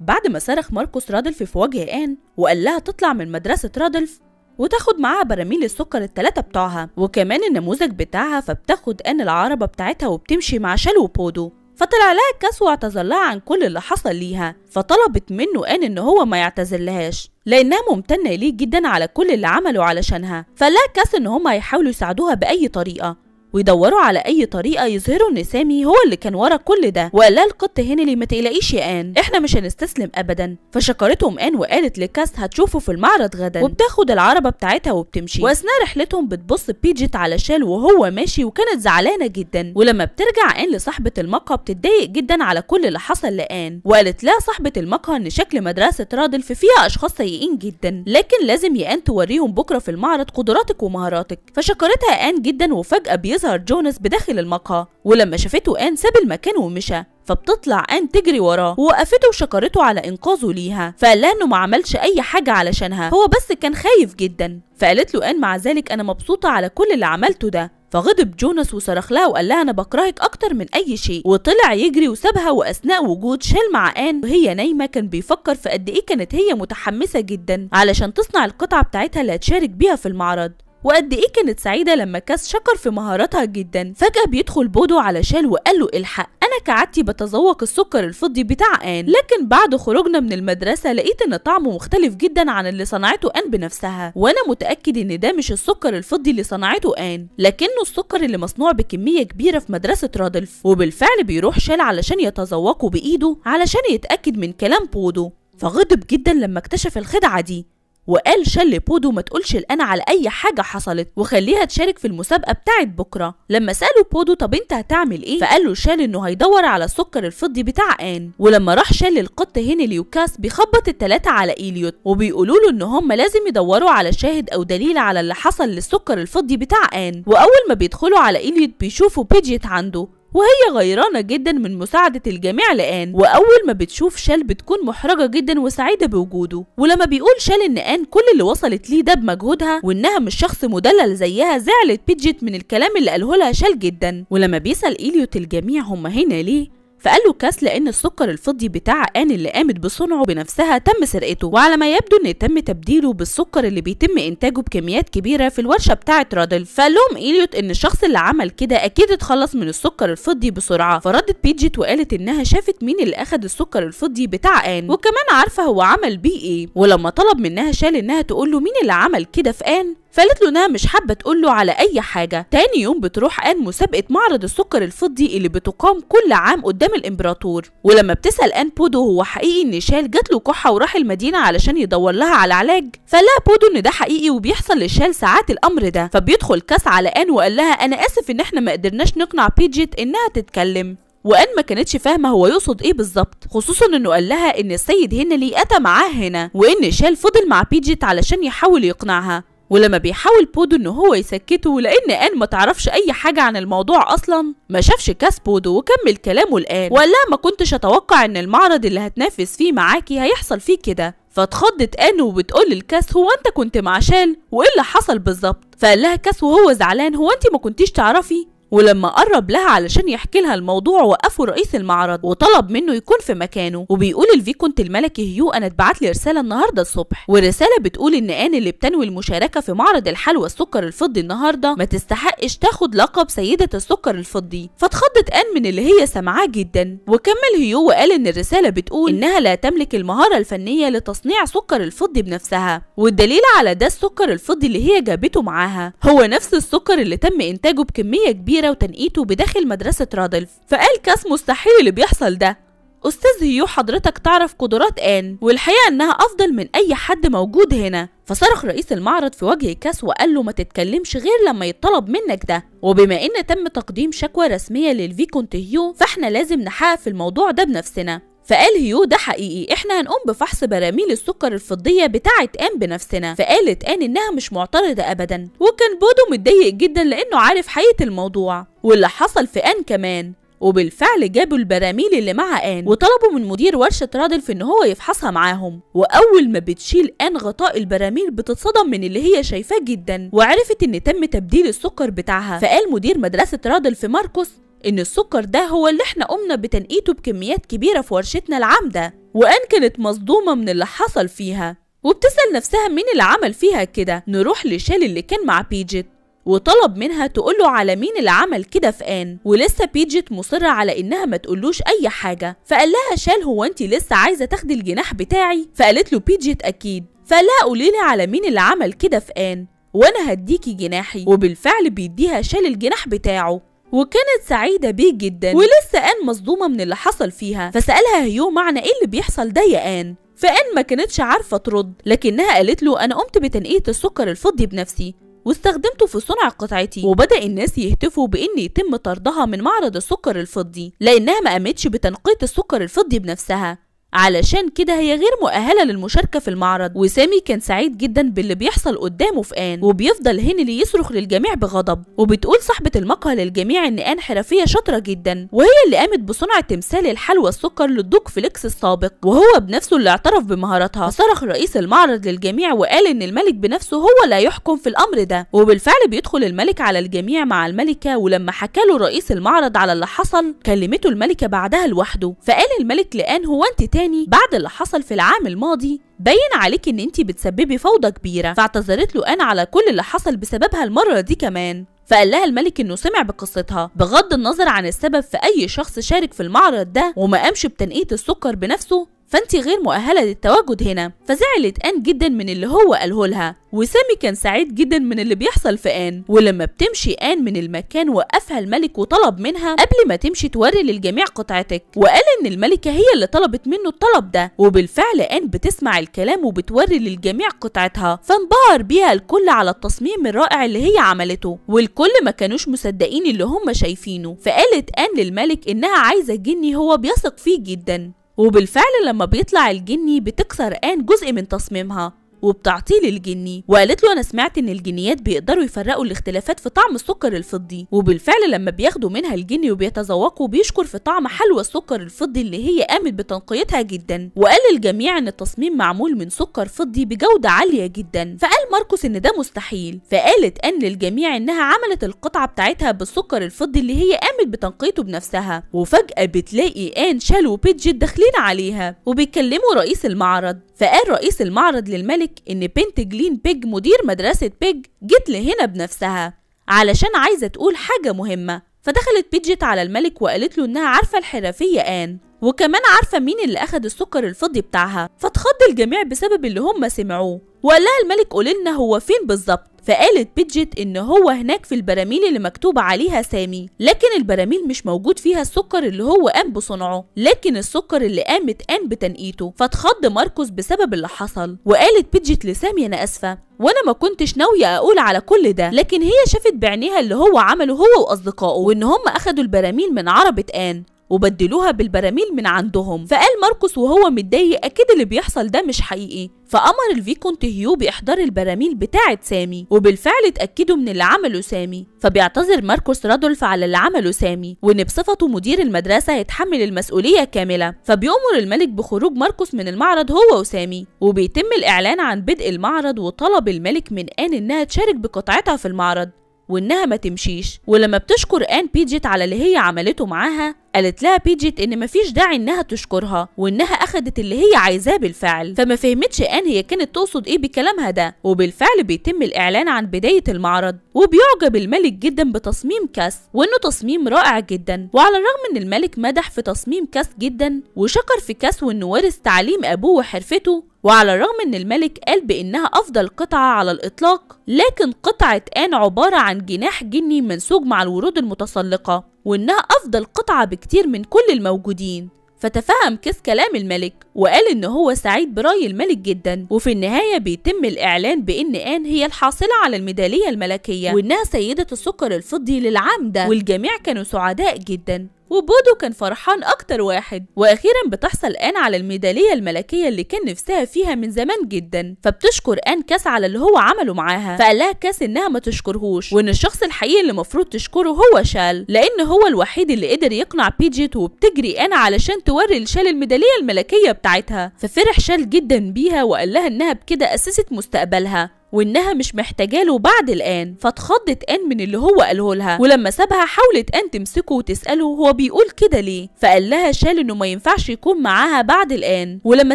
بعد ما صرخ ماركوس رادلف في وجه آن وقال لها تطلع من مدرسة رادلف وتاخد معاها براميل السكر الثلاثة بتوعها وكمان النموذج بتاعها، فبتاخد آن العربة بتاعتها وبتمشي مع شال وبودو. فطلع لها كاس واعتذر لها عن كل اللي حصل ليها، فطلبت منه آن ان هو ما يعتذرلهاش لانها ممتنة ليه جدا على كل اللي عمله علشانها. فقال لها كاس ان هم هيحاولوا يساعدوها بأي طريقة ويدوروا على اي طريقه يظهروا ان سامي هو اللي كان ورا كل ده. وقال لها القط هنلي ما تقلقيش يا آن، احنا مش هنستسلم ابدا. فشكرتهم آن وقالت لكاس هتشوفوا في المعرض غدا، وبتاخد العربه بتاعتها وبتمشي. واثناء رحلتهم بتبص بيجيت على شال وهو ماشي وكانت زعلانه جدا. ولما بترجع آن لصاحبه المقهى بتتضايق جدا على كل اللي حصل لآن، وقالت لها صاحبه المقهى ان شكل مدرسه رادلف فيها اشخاص سيئين جدا، لكن لازم يا آن توريهم بكره في المعرض قدراتك ومهاراتك. فشكرتها آن جدا وفجاه بيظهر جوناس بداخل المقهى، ولما شافته آن ساب المكان ومشى. فبتطلع آن تجري وراه ووقفته وشكرته على انقاذه ليها، فقال لها انه ما عملش اي حاجه علشانها، هو بس كان خايف جدا. فقالت له آن مع ذلك انا مبسوطه على كل اللي عملته ده. فغضب جوناس وصرخ لها وقال لها انا بكرهك اكتر من اي شيء، وطلع يجري وسابها. واثناء وجود شال مع آن وهي نايمه كان بيفكر في قد ايه كانت هي متحمسه جدا علشان تصنع القطعه بتاعتها اللي هتشارك بيها في المعرض، وقد ايه كانت سعيده لما كاس شكر في مهاراتها جدا. فجاه بيدخل بودو على شال وقال له الحق، انا كعادتي بتذوق السكر الفضي بتاع آن، لكن بعد خروجنا من المدرسه لقيت ان طعمه مختلف جدا عن اللي صنعته آن بنفسها، وانا متاكد ان ده مش السكر الفضي اللي صنعته آن، لكنه السكر اللي مصنوع بكميه كبيره في مدرسه رادلف. وبالفعل بيروح شال علشان يتذوقه بايده علشان يتاكد من كلام بودو. فغضب جدا لما اكتشف الخدعه دي، وقال شال لبودو ما تقولش الآن على أي حاجة حصلت وخليها تشارك في المسابقة بتاعت بكرة. لما سألوا بودو طب أنت هتعمل إيه؟ فقال له شال إنه هيدور على السكر الفضي بتاع آن. ولما راح شال للقط هنلي وكاس بيخبط التلاتة على إليوت وبيقولوا له إن هم لازم يدوروا على شاهد أو دليل على اللي حصل للسكر الفضي بتاع آن. وأول ما بيدخلوا على إليوت بيشوفوا بيجيت عنده وهي غيرانة جدا من مساعدة الجميع لآن. وأول ما بتشوف شال بتكون محرجة جدا وسعيدة بوجوده. ولما بيقول شال إن آن كل اللي وصلت ليه ده بمجهودها وإنها مش شخص مدلل زيها، زعلت بيجيت من الكلام اللي قاله لها شال جدا. ولما بيسأل إليوت الجميع هم هنا ليه، فقال له كاس لأن السكر الفضي بتاع آن اللي قامت بصنعه بنفسها تم سرقته، وعلى ما يبدو إن تم تبديله بالسكر اللي بيتم إنتاجه بكميات كبيرة في الورشة بتاعة رادلف. فقال لهم إليوت إن الشخص اللي عمل كده أكيد اتخلص من السكر الفضي بسرعة. فردت بيجيت وقالت إنها شافت مين اللي أخد السكر الفضي بتاع آن وكمان عارفة هو عمل بيه إيه. ولما طلب منها شال إنها تقول له مين اللي عمل كده في آن، فقالت له انها مش حابه تقول له على اي حاجه. تاني يوم بتروح آن مسابقه معرض السكر الفضي اللي بتقام كل عام قدام الامبراطور. ولما بتسال آن بودو هو حقيقي ان شال جات له كحه وراح المدينه علشان يدور لها على علاج، فلا بودو ان ده حقيقي وبيحصل لشال ساعات الامر ده. فبيدخل كاس على آن وقال لها انا اسف ان احنا ما قدرناش نقنع بيجيت انها تتكلم. وآن ما كانتش فاهمه هو يقصد ايه بالظبط، خصوصا انه قال لها ان السيد هنلي اتى معاه هنا وان شال فضل مع بيجيت علشان يحاول يقنعها. ولما بيحاول بودو ان هو يسكته لان آن ما تعرفش اي حاجه عن الموضوع اصلا، ما شافش كاس بودو وكمل كلامه لآن وقال لها ما كنتش اتوقع ان المعرض اللي هتنافس فيه معاكي هيحصل فيه كده. فاتخضت آن وبتقول للكاس هو انت كنت مع شال وايه اللي حصل بالظبط؟ فقال لها كاس وهو زعلان هو انت ما كنتيش تعرفي؟ ولما قرب لها علشان يحكي لها الموضوع وقفوا رئيس المعرض وطلب منه يكون في مكانه. وبيقول الفيكونت الملكي هيو انا اتبعت لي رساله النهارده الصبح، والرساله بتقول ان آن اللي بتنوي المشاركه في معرض الحلوى السكر الفضي النهارده ما تستحقش تاخد لقب سيده السكر الفضي. فاتخضت آن من اللي هي سمعاه جدا. وكمل هيو وقال ان الرساله بتقول انها لا تملك المهاره الفنيه لتصنيع سكر الفضي بنفسها، والدليل على ده السكر الفضي اللي هي جابته معاها هو نفس السكر اللي تم انتاجه بكميه كبيره وتنقيته بداخل مدرسة رادلف. فقال كاس مستحيل اللي بيحصل ده. أستاذ هيو حضرتك تعرف قدرات آن والحقيقة إنها أفضل من أي حد موجود هنا. فصرخ رئيس المعرض في وجه كاس وقال له ما تتكلمش غير لما يطلب منك ده، وبما إن تم تقديم شكوى رسمية للفيكونت هيو فإحنا لازم نحقق في الموضوع ده بنفسنا. فقال هيو ده حقيقي احنا هنقوم بفحص براميل السكر الفضيه بتاعه آن بنفسنا. فقالت آن انها مش معترضه ابدا، وكان بودو متضايق جدا لانه عارف حقيقه الموضوع واللي حصل في آن كمان. وبالفعل جابوا البراميل اللي مع آن وطلبوا من مدير ورشة رادلف ان هو يفحصها معاهم. واول ما بتشيل آن غطاء البراميل بتتصدم من اللي هي شايفاه جدا، وعرفت ان تم تبديل السكر بتاعها. فقال مدير مدرسة رادلف ماركوس ان السكر ده هو اللي احنا قمنا بتنقيته بكميات كبيرة في ورشتنا العام ده، وآن كانت مصدومة من اللي حصل فيها وبتسأل نفسها مين اللي عمل فيها كده. نروح لشال اللي كان مع بيجيت وطلب منها تقوله على مين اللي عمل كده في آن، ولسه بيجيت مصرة على إنها ما تقولوش أي حاجة. فقال لها شال هو أنت لسه عايزة تاخدي الجناح بتاعي؟ فقالت له بيجيت أكيد. فقال لها قوليلي على مين اللي عمل كده في آن وأنا هديكي جناحي. وبالفعل بيديها شال الجناح بتاعه وكانت سعيدة بيه جدا. ولسه آن مصدومة من اللي حصل فيها فسألها هيو معنى إيه اللي بيحصل ده يا آن؟ فآن ما كانتش عارفة ترد، لكنها قالت له أنا قمت بتنقية السكر الفضي بنفسي واستخدمته في صنع قطعتي. وبدأ الناس يهتفوا بإن يتم طردها من معرض السكر الفضي لأنها ما قامتش بتنقية السكر الفضي بنفسها، علشان كده هي غير مؤهلة للمشاركة في المعرض. وسامي كان سعيد جدا باللي بيحصل قدامه في آن، وبيفضل هنلي يصرخ للجميع بغضب. وبتقول صاحبة المقهى للجميع ان آن حرفية شاطرة جدا وهي اللي قامت بصنع تمثال الحلوى السكر للدوق فليكس السابق وهو بنفسه اللي اعترف بمهاراتها. فصرخ رئيس المعرض للجميع وقال ان الملك بنفسه هو اللي هيحكم في الامر ده. وبالفعل بيدخل الملك على الجميع مع الملكة، ولما حكى له رئيس المعرض على اللي حصل كلمته الملكة بعدها لوحده. فقال الملك لآن هو انت تاني بعد اللي حصل في العام الماضي باين عليك ان انتي بتسببي فوضى كبيرة. فاعتذرت له آن على كل اللي حصل بسببها المرة دي كمان. فقال لها الملك انه سمع بقصتها بغض النظر عن السبب في اي شخص شارك في المعرض ده وما قامش بتنقية السكر بنفسه فانتي غير مؤهلة للتواجد هنا. فزعلت آن جدا من اللي هو قاله لها، وسامي كان سعيد جدا من اللي بيحصل في آن. ولما بتمشي آن من المكان وقفها الملك وطلب منها قبل ما تمشي توري للجميع قطعتك، وقال ان الملكة هي اللي طلبت منه الطلب ده. وبالفعل آن بتسمع الكلام وبتوري للجميع قطعتها، فانبهر بيها الكل على التصميم الرائع اللي هي عملته، والكل ما كانوش مصدقين اللي هم شايفينه. فقالت آن للملك انها عايزة جني هو بيثق فيه جدا. وبالفعل لما بيطلع الجني بتكسر آن جزء من تصميمها وبتعطيه للجني، وقالت له انا سمعت ان الجنيات بيقدروا يفرقوا الاختلافات في طعم السكر الفضي. وبالفعل لما بياخدوا منها الجني وبيتذوقوا بيشكر في طعم حلوى السكر الفضي اللي هي قامت بتنقيتها جدا، وقال للجميع ان التصميم معمول من سكر فضي بجودة عالية جدا. فقال ماركوس ان ده مستحيل. فقالت آن للجميع انها عملت القطعة بتاعتها بالسكر الفضي اللي هي قامت بتنقيته بنفسها. وفجأة بتلاقي آن شال وبيجيت داخلين عليها وبيكلموا رئيس المعرض. فقال رئيس المعرض للملك ان بنت جلين بيج مدير مدرسة بيج جت لهنا بنفسها علشان عايزة تقول حاجة مهمة. فدخلت بيجيت على الملك وقالت له انها عارفة الحرفية آن وكمان عارفة مين اللي اخد السكر الفضي بتاعها. فاتخض الجميع بسبب اللي هم سمعوه، وقال لها الملك قولنا هو فين بالظبط. فقالت بيجيت ان هو هناك في البراميل اللي مكتوب عليها سامي، لكن البراميل مش موجود فيها السكر اللي هو قام بصنعه لكن السكر اللي قامت آن بتنقيته. فاتخض ماركوس بسبب اللي حصل، وقالت بيجيت لسامي انا اسفة وانا ما كنتش ناوية اقول على كل ده، لكن هي شافت بعينيها اللي هو عمله هو واصدقائه وان هم اخدوا البراميل من عربة آن وبدلوها بالبراميل من عندهم. فقال ماركوس وهو متضايق اكيد اللي بيحصل ده مش حقيقي. فأمر الفيكونت هيو بإحضار البراميل بتاعة سامي، وبالفعل اتأكدوا من اللي عمله سامي. فبيعتذر ماركوس رادولف على اللي عمله سامي وإن بصفته مدير المدرسة هيتحمل المسؤولية كاملة. فبيأمر الملك بخروج ماركوس من المعرض هو وسامي، وبيتم الإعلان عن بدء المعرض. وطلب الملك من آن إنها تشارك بقطعتها في المعرض وإنها ما تمشيش. ولما بتشكر آن بيجيت على اللي هي عملته معاها قالت لها بيجيت ان مفيش داعي انها تشكرها وانها اخدت اللي هي عايزاه بالفعل. فما فهمتش آن هي كانت تقصد ايه بكلامها ده. وبالفعل بيتم الاعلان عن بداية المعرض، وبيعجب الملك جدا بتصميم كاس وانه تصميم رائع جدا. وعلى الرغم ان الملك مدح في تصميم كاس جدا وشكر في كاس وانه وارث تعليم ابوه وحرفته، وعلى الرغم ان الملك قال بانها افضل قطعة على الاطلاق، لكن قطعة آن عبارة عن جناح جني منسوج مع الورود المتسلقة وانها افضل قطعة بكتير من كل الموجودين. فتفهم كاس كلام الملك وقال ان هو سعيد برأي الملك جدا. وفي النهاية بيتم الاعلان بان آن هي الحاصلة على الميدالية الملكية وانها سيدة السكر الفضي للعام ده، والجميع كانوا سعداء جدا وبودو كان فرحان اكتر واحد. واخيرا بتحصل آن على الميدالية الملكية اللي كان نفسها فيها من زمان جدا. فبتشكر آن كاس على اللي هو عمله معاها. فقال لها كاس انها ما تشكرهوش وان الشخص الحقيقي اللي المفروض تشكره هو شال، لان هو الوحيد اللي قدر يقنع بيجيت. وبتجري آن علشان توري لشال الميدالية الملكية بتاعتها. ففرح شال جدا بيها وقال لها انها بكده اسست مستقبلها وانها مش محتاجاله بعد الان. فاتخضت ان من اللي هو قاله لها، ولما سابها حاولت ان تمسكه وتساله هو بيقول كده ليه. فقال لها شال انه ما ينفعش يكون معاها بعد الان. ولما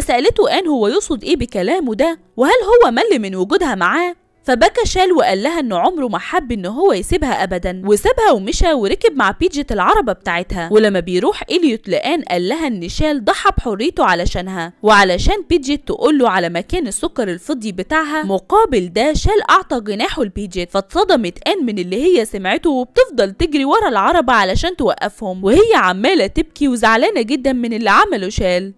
سالته ان هو يقصد ايه بكلامه ده وهل هو مل من وجودها معاه، فبكى شال وقال لها انه عمره ما حب ان هو يسيبها ابدا، وسابها ومشى وركب مع بيجيت العربه بتاعتها. ولما بيروح إليوت لآن قال لها ان شال ضحى بحريته علشانها وعلشان بيجيت تقول له على مكان السكر الفضي بتاعها. مقابل ده شال اعطى جناحه لبيجيت، فاتصدمت آن من اللي هي سمعته وبتفضل تجري ورا العربه علشان توقفهم، وهي عماله تبكي وزعلانه جدا من اللي عمله شال.